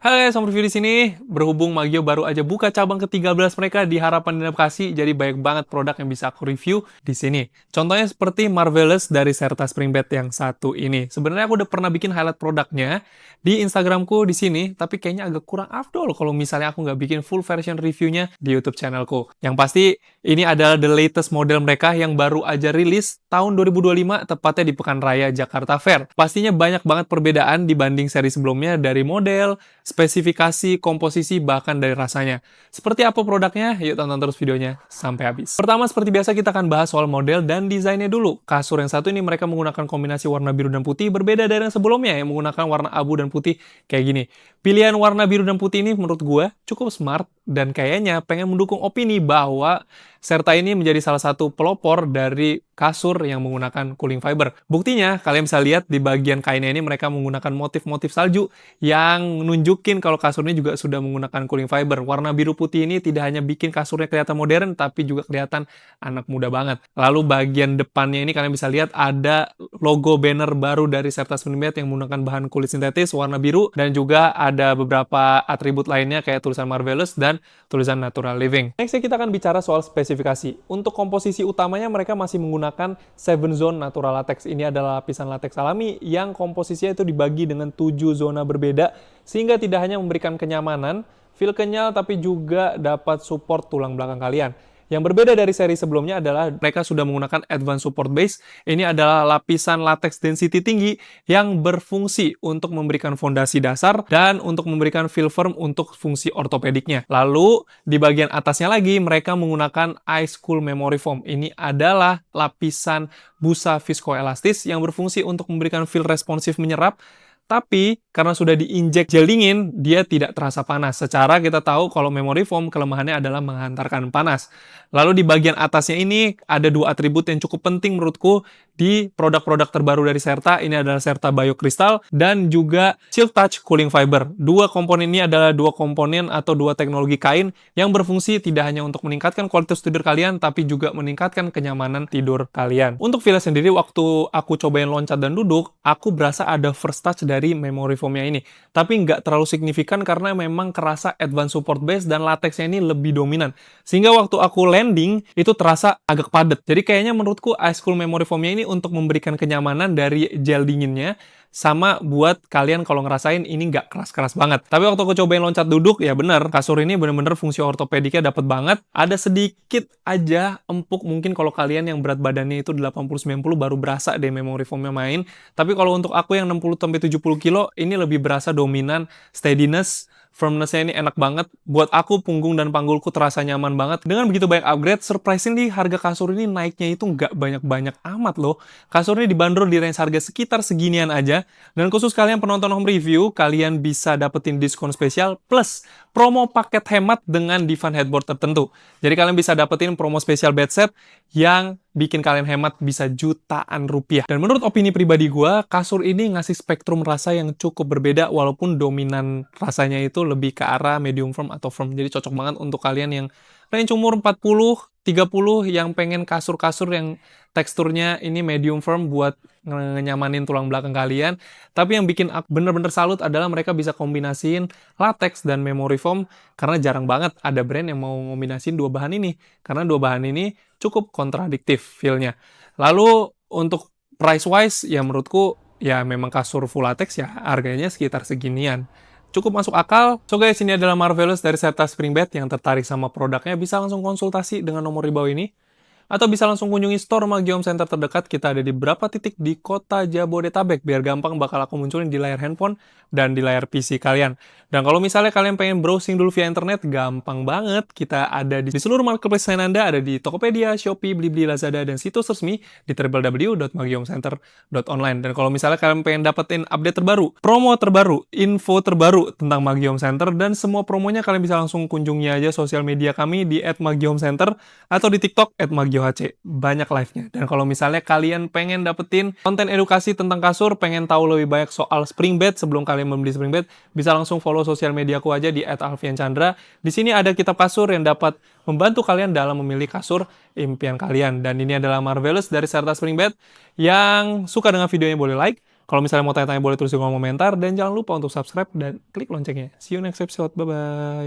Halo guys, sama review di sini. Berhubung Magio baru aja buka cabang ke-13 mereka di Harapan Dinda Bekasi, jadi banyak banget produk yang bisa aku review di sini. Contohnya seperti Marvelous dari Serta Spring Bed yang satu ini. Sebenarnya aku udah pernah bikin highlight produknya di Instagramku di sini, tapi kayaknya agak kurang afdol kalau misalnya aku nggak bikin full version reviewnya di YouTube channelku. Yang pasti ini adalah the latest model mereka yang baru aja rilis tahun 2025, tepatnya di Pekan Raya Jakarta Fair. Pastinya banyak banget perbedaan dibanding seri sebelumnya dari model, spesifikasi, komposisi, bahkan dari rasanya. Seperti apa produknya? Yuk tonton terus videonya sampai habis. Pertama, seperti biasa kita akan bahas soal model dan desainnya dulu. Kasur yang satu ini mereka menggunakan kombinasi warna biru dan putih, berbeda dari yang sebelumnya yang menggunakan warna abu dan putih kayak gini. Pilihan warna biru dan putih ini menurut gue cukup smart dan kayaknya pengen mendukung opini bahwa Serta ini menjadi salah satu pelopor dari kasur yang menggunakan cooling fiber. Buktinya, kalian bisa lihat di bagian kainnya ini mereka menggunakan motif-motif salju yang nunjukin kalau kasurnya juga sudah menggunakan cooling fiber. Warna biru putih ini tidak hanya bikin kasurnya kelihatan modern, tapi juga kelihatan anak muda banget. Lalu bagian depannya ini kalian bisa lihat ada logo banner baru dari Serta Spring Bed yang menggunakan bahan kulit sintetis warna biru, dan juga ada beberapa atribut lainnya kayak tulisan Marvelous dan tulisan Natural Living. Next kita akan bicara soal spesifikasi. Untuk komposisi utamanya mereka masih menggunakan 7 zone natural latex. Ini adalah lapisan latex alami yang komposisinya itu dibagi dengan 7 zona berbeda sehingga tidak hanya memberikan kenyamanan, feel kenyal, tapi juga dapat support tulang belakang kalian. Yang berbeda dari seri sebelumnya adalah mereka sudah menggunakan Advanced Support Base. Ini adalah lapisan latex density tinggi yang berfungsi untuk memberikan fondasi dasar dan untuk memberikan feel firm untuk fungsi ortopediknya. Lalu di bagian atasnya lagi mereka menggunakan Ice Cool Memory Foam. Ini adalah lapisan busa viskoelastis yang berfungsi untuk memberikan feel responsif menyerap. Tapi karena sudah diinjek gel dingin, dia tidak terasa panas. Secara kita tahu kalau memory foam kelemahannya adalah menghantarkan panas. Lalu di bagian atasnya ini ada dua atribut yang cukup penting menurutku di produk-produk terbaru dari Serta. Ini adalah Serta Bio Crystal dan juga Silk Touch Cooling Fiber. Dua komponen ini adalah dua komponen atau dua teknologi kain yang berfungsi tidak hanya untuk meningkatkan kualitas tidur kalian, tapi juga meningkatkan kenyamanan tidur kalian. Untuk feel sendiri, waktu aku cobain loncat dan duduk, aku berasa ada first touch dari memory foamnya ini. Tapi nggak terlalu signifikan karena memang kerasa advanced support base dan latexnya ini lebih dominan. Sehingga waktu aku landing, itu terasa agak padat. Jadi kayaknya menurutku Ice Cool Memory Foamnya ini untuk memberikan kenyamanan dari gel dinginnya, sama buat kalian kalau ngerasain ini nggak keras-keras banget. Tapi waktu aku cobain loncat duduk, ya bener, kasur ini bener-bener fungsi ortopediknya dapet banget. Ada sedikit aja empuk, mungkin kalau kalian yang berat badannya itu 80-90 baru berasa deh memory foamnya main. Tapi kalau untuk aku yang 60-70 kilo, ini lebih berasa dominan steadiness. Firmness-nya ini enak banget. Buat aku, punggung dan panggulku terasa nyaman banget. Dengan begitu banyak upgrade, surprisingly harga kasur ini naiknya itu nggak banyak-banyak amat loh. Kasur ini dibanderol di range harga sekitar seginian aja. Dan khusus kalian penonton home review, kalian bisa dapetin diskon spesial plus promo paket hemat dengan divan headboard tertentu. Jadi kalian bisa dapetin promo spesial bed set yang bikin kalian hemat bisa jutaan rupiah. Dan menurut opini pribadi gue, kasur ini ngasih spektrum rasa yang cukup berbeda walaupun dominan rasanya itu lebih ke arah medium firm atau firm. Jadi cocok banget untuk kalian yang range umur 40-30 yang pengen kasur-kasur yang teksturnya ini medium firm buat ngenyamanin tulang belakang kalian. Tapi yang bikin aku bener-bener salut adalah mereka bisa kombinasiin latex dan memory foam karena jarang banget ada brand yang mau kombinasiin dua bahan ini. Karena dua bahan ini cukup kontradiktif feel-nya. Lalu untuk price-wise ya menurutku ya memang kasur full latex ya harganya sekitar seginian. Cukup masuk akal. So guys, ini adalah Marvelous dari Serta Spring Bed. Yang tertarik sama produknya bisa langsung konsultasi dengan nomor di bawah ini. Atau bisa langsung kunjungi store Magio Home Center terdekat. Kita ada di beberapa titik di kota Jabodetabek. Biar gampang bakal aku munculin di layar handphone dan di layar PC kalian. Dan kalau misalnya kalian pengen browsing dulu via internet, gampang banget. Kita ada di seluruh marketplace lain Anda. Ada di Tokopedia, Shopee, Blibli, Lazada, dan situs resmi di www.magiomcenter.online. Dan kalau misalnya kalian pengen dapetin update terbaru, promo terbaru, info terbaru tentang Magio Home Center, dan semua promonya kalian bisa langsung kunjungi aja sosial media kami di @magiomcenter atau di TikTok @magiohc. Banyak live-nya. Dan kalau misalnya kalian pengen dapetin konten edukasi tentang kasur, pengen tahu lebih banyak soal spring bed sebelum kalian membeli spring bed, bisa langsung follow sosial mediaku aja di @alfianchandra. Di sini ada kitab kasur yang dapat membantu kalian dalam memilih kasur impian kalian. Dan ini adalah Marvelous dari Serta Spring Bed. Yang suka dengan videonya boleh like, Kalau misalnya mau tanya-tanya boleh tulis di kolom komentar, dan jangan lupa untuk subscribe dan klik loncengnya. See you next episode, bye-bye.